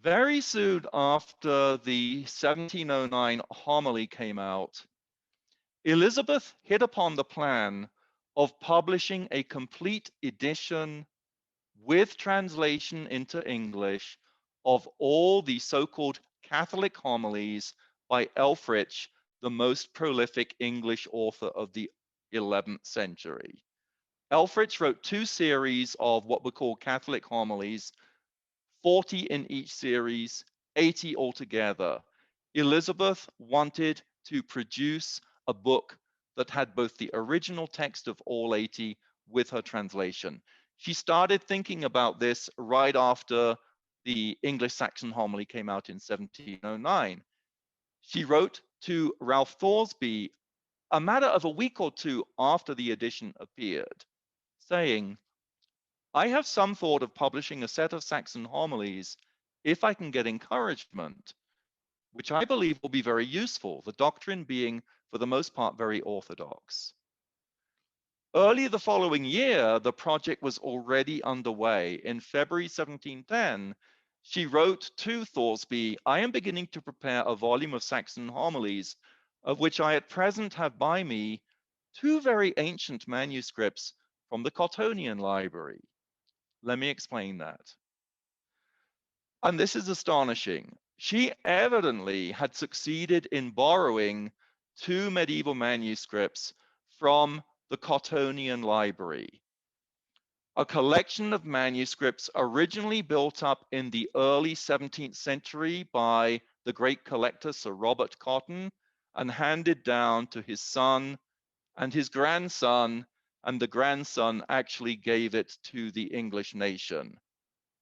Very soon after the 1709 homily came out, Elizabeth hit upon the plan of publishing a complete edition with translation into English of all the so-called Catholic homilies by Elfrich, the most prolific English author of the 11th century. Elfrich wrote 2 series of what we call Catholic homilies, 40 in each series, 80 altogether. Elizabeth wanted to produce a book that had both the original text of all 80 with her translation. She started thinking about this right after the English Saxon homily came out in 1709. She wrote to Ralph Thoresby a matter of a week or 2 after the edition appeared, saying, I have some thought of publishing a set of Saxon homilies if I can get encouragement, which I believe will be very useful, the doctrine being, for the most part, very orthodox. Early the following year, the project was already underway. In February 1710, she wrote to Thoresby, I am beginning to prepare a volume of Saxon homilies, of which I at present have by me 2 very ancient manuscripts from the Cottonian Library. Let me explain that. And this is astonishing. She evidently had succeeded in borrowing 2 medieval manuscripts from the Cottonian Library, a collection of manuscripts originally built up in the early 17th century by the great collector Sir Robert Cotton and handed down to his son and his grandson, and the grandson actually gave it to the English nation.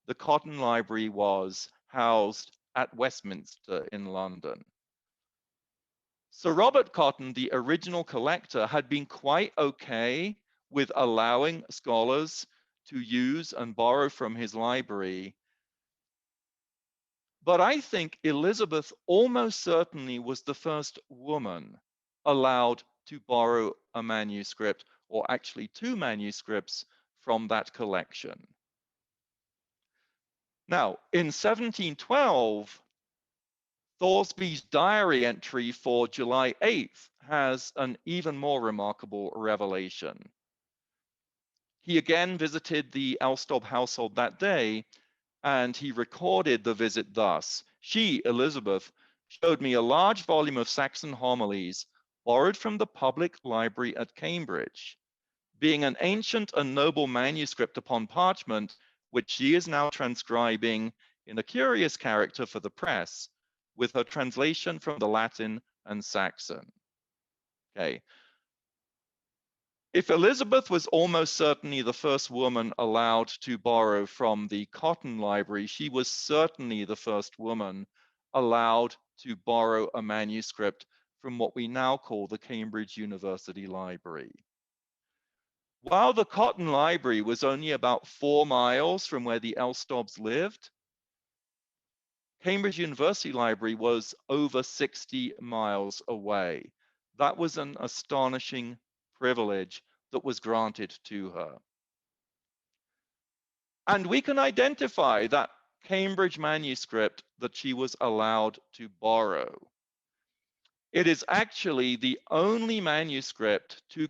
The Cotton Library was housed at Westminster in London. Sir Robert Cotton, the original collector, had been quite okay with allowing scholars to use and borrow from his library. But I think Elizabeth almost certainly was the first woman allowed to borrow a manuscript, or actually 2 manuscripts, from that collection. Now, in 1712, Thoresby's diary entry for July 8th has an even more remarkable revelation. He again visited the Elstob household that day, and he recorded the visit thus. She, Elizabeth, showed me a large volume of Saxon homilies borrowed from the public library at Cambridge. Being an ancient and noble manuscript upon parchment, which she is now transcribing in a curious character for the press, with her translation from the Latin and Saxon. Okay. If Elizabeth was almost certainly the first woman allowed to borrow from the Cotton Library, she was certainly the first woman allowed to borrow a manuscript from what we now call the Cambridge University Library. While the Cotton Library was only about 4 miles from where the Elstobs lived, Cambridge University Library was over 60 miles away. That was an astonishing privilege that was granted to her. And we can identify that Cambridge manuscript that she was allowed to borrow. It is actually the only manuscript to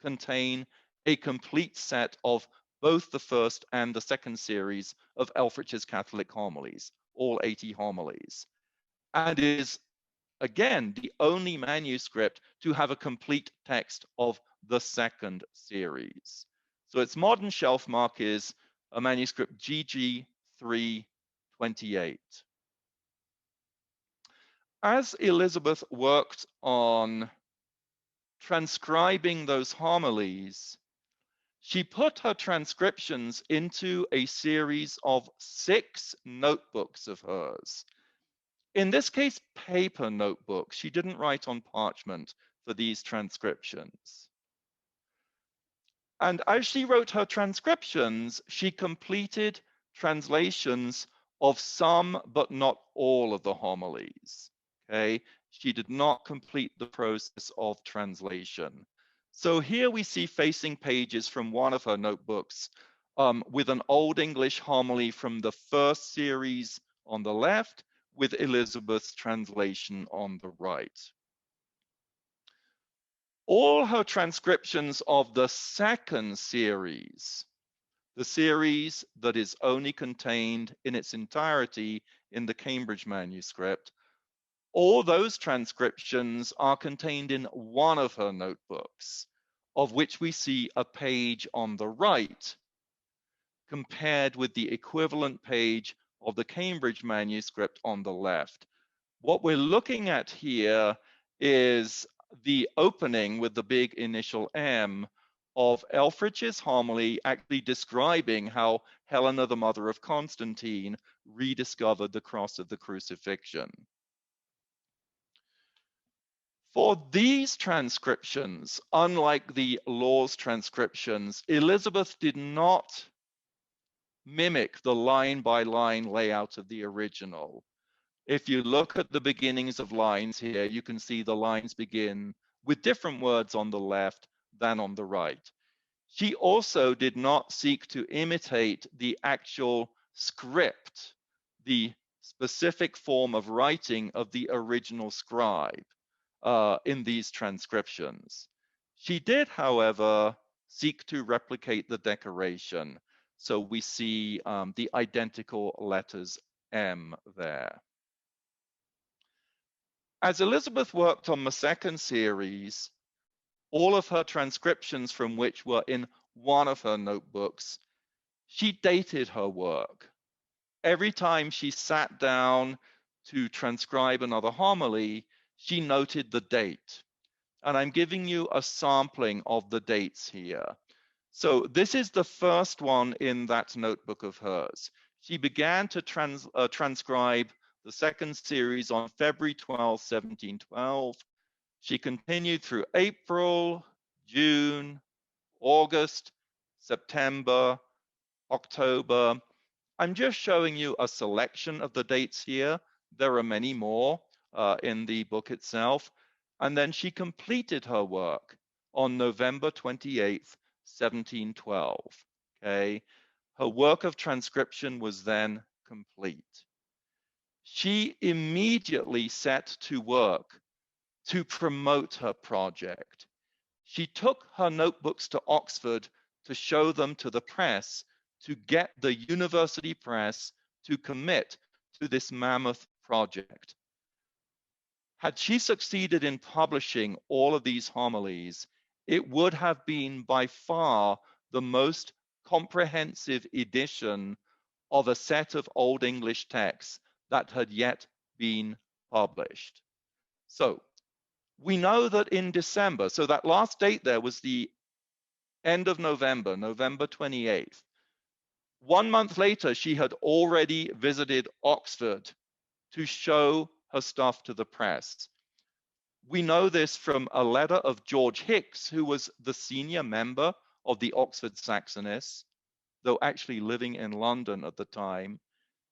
contain a complete set of both the first and the second series of Elfrich's Catholic homilies, all 80 homilies. And it is, again, the only manuscript to have a complete text of the second series. So its modern shelf mark is a manuscript GG 328. As Elizabeth worked on transcribing those homilies, she put her transcriptions into a series of 6 notebooks of hers. In this case, paper notebooks. She didn't write on parchment for these transcriptions. And as she wrote her transcriptions, she completed translations of some but not all of the homilies. Okay, she did not complete the process of translation. So here we see facing pages from one of her notebooks with an Old English homily from the first series on the left, with Elizabeth's translation on the right. All her transcriptions of the second series, the series that is only contained in its entirety in the Cambridge Manuscript, all those transcriptions are contained in one of her notebooks, of which we see a page on the right, compared with the equivalent page of the Cambridge Manuscript on the left. What we're looking at here is the opening with the big initial M of Elfrich's homily, actually describing how Helena, the mother of Constantine, rediscovered the cross of the crucifixion. For these transcriptions, unlike the Law's transcriptions, Elizabeth did not mimic the line-by-line layout of the original. If you look at the beginnings of lines here, you can see the lines begin with different words on the left than on the right. She also did not seek to imitate the actual script, the specific form of writing of the original scribe in these transcriptions. She did, however, seek to replicate the decoration. So we see the identical letters M there. As Elizabeth worked on the second series, all of her transcriptions from which were in one of her notebooks, she dated her work. Every time she sat down to transcribe another homily, she noted the date. And I'm giving you a sampling of the dates here. So this is the first one in that notebook of hers. She began to transcribe the second series on February 12, 1712. She continued through April, June, August, September, October. I'm just showing you a selection of the dates here. There are many more in the book itself. And then she completed her work on November 28th, 1712. Okay, her work of transcription was then complete. She immediately set to work to promote her project. She took her notebooks to Oxford to show them to the press, to get the university press to commit to this Mammoth Project. Had she succeeded in publishing all of these homilies, it would have been by far the most comprehensive edition of a set of Old English texts that had yet been published. So we know that in December, so that last date there was the end of November, November 28th. 1 month later, she had already visited Oxford to show her stuff to the press. We know this from a letter of George Hicks, who was the senior member of the Oxford Saxonists, though actually living in London at the time.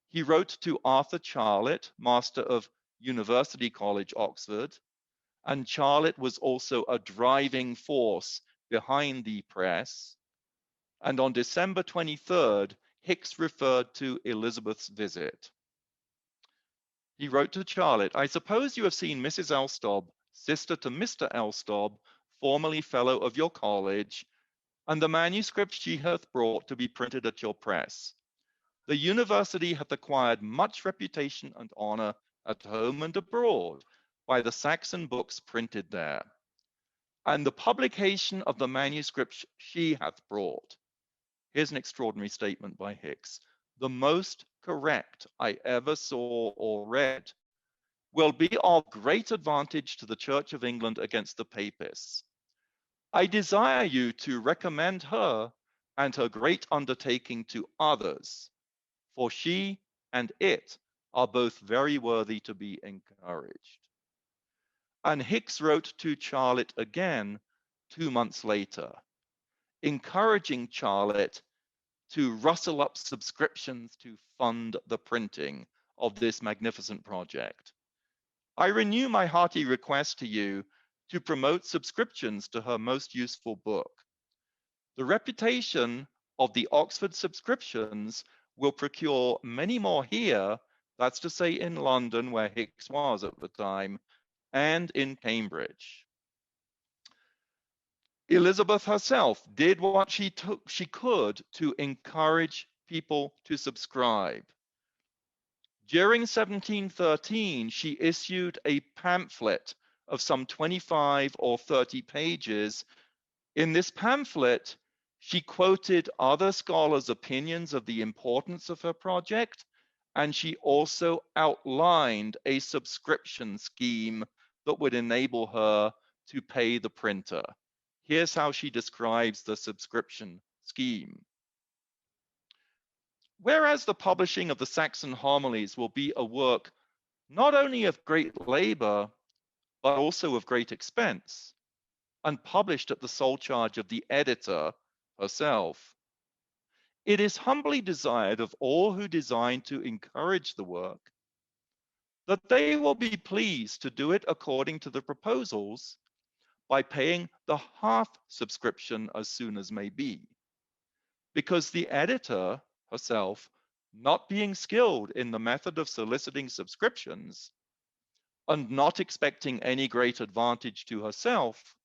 He wrote to Arthur Charlett, master of University College, Oxford, and Charlett was also a driving force behind the press. And on December 23rd, Hicks referred to Elizabeth's visit. He wrote to Charlett, "I suppose you have seen Mrs. Elstob, sister to Mr. Elstob, formerly fellow of your college, and the manuscript she hath brought to be printed at your press. The university hath acquired much reputation and honor at home and abroad by the Saxon books printed there, and the publication of the manuscript she hath brought." Here's an extraordinary statement by Hicks. "The most correct I ever saw or read, will be of great advantage to the Church of England against the Papists. I desire you to recommend her and her great undertaking to others, for she and it are both very worthy to be encouraged." And Hicks wrote to Charlett again 2 months later, encouraging Charlett to rustle up subscriptions to fund the printing of this magnificent project. "I renew my hearty request to you to promote subscriptions to her most useful book. The reputation of the Oxford subscriptions will procure many more here, that's to say in London, where Hicks was at the time, and in Cambridge. Elizabeth herself did what she could to encourage people to subscribe. During 1713, she issued a pamphlet of some 25 or 30 pages. In this pamphlet, she quoted other scholars' opinions of the importance of her project, and she also outlined a subscription scheme that would enable her to pay the printer. Here's how she describes the subscription scheme. Whereas the publishing of the Saxon homilies will be a work not only of great labor, but also of great expense, and published at the sole charge of the editor herself, it is humbly desired of all who design to encourage the work that they will be pleased to do it according to the proposals by paying the half subscription as soon as may be, because the editor herself, not being skilled in the method of soliciting subscriptions and not expecting any great advantage to herself,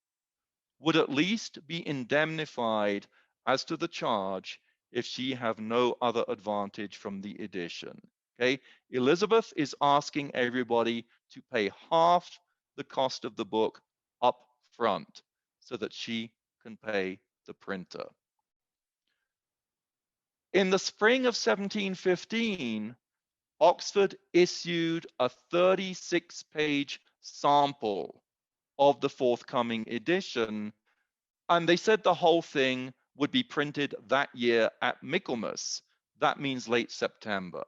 would at least be indemnified as to the charge if she have no other advantage from the edition. Okay, Elizabeth is asking everybody to pay half the cost of the book up front so that she can pay the printer. In the spring of 1715, Oxford issued a 36-page sample of the forthcoming edition, and they said the whole thing would be printed that year at Michaelmas. That means late September.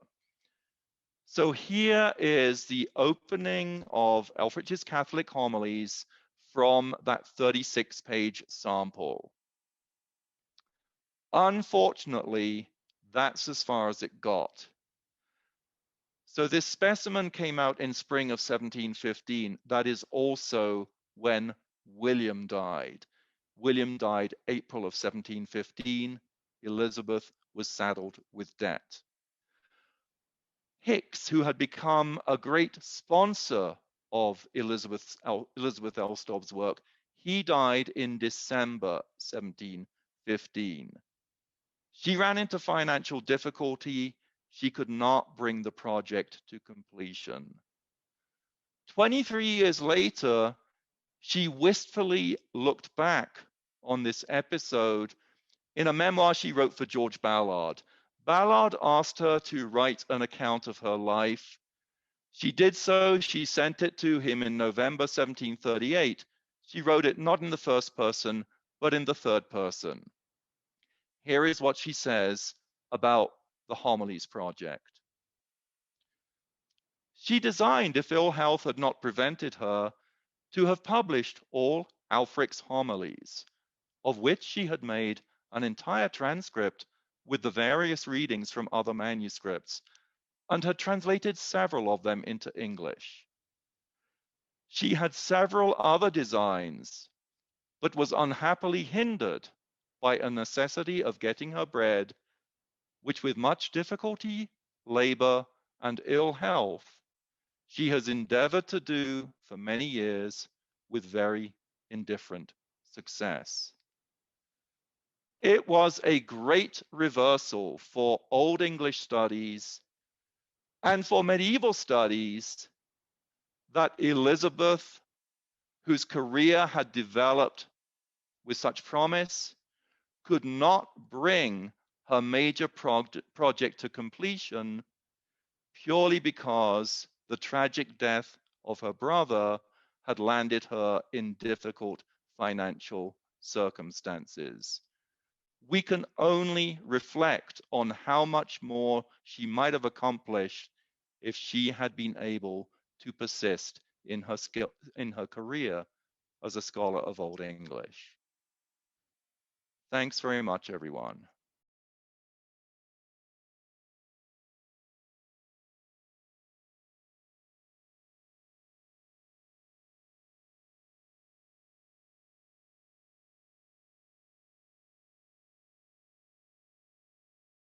So here is the opening of Elfrich's Catholic Homilies from that 36-page sample. Unfortunately, that's as far as it got. So this specimen came out in spring of 1715. That is also when William died. William died April of 1715. Elizabeth was saddled with debt. Hicks, who had become a great sponsor of Elizabeth Elstob's work, he died in December 1715. She ran into financial difficulty. She could not bring the project to completion. 23 years later, she wistfully looked back on this episode in a memoir she wrote for George Ballard. Ballard asked her to write an account of her life. She did so. She sent it to him in November 1738. She wrote it not in the first person, but in the third person. Here is what she says about the Homilies project. She designed, if ill health had not prevented her, to have published all Ælfric's homilies, of which she had made an entire transcript with the various readings from other manuscripts, and had translated several of them into English. She had several other designs, but was unhappily hindered by a necessity of getting her bread, which with much difficulty, labor, and ill health, she has endeavored to do for many years with very indifferent success. It was a great reversal for Old English studies and for medieval studies that Elizabeth, whose career had developed with such promise, could not bring her major project to completion purely because the tragic death of her brother had landed her in difficult financial circumstances. We can only reflect on how much more she might have accomplished if she had been able to persist in her career as a scholar of Old English. Thanks very much, everyone.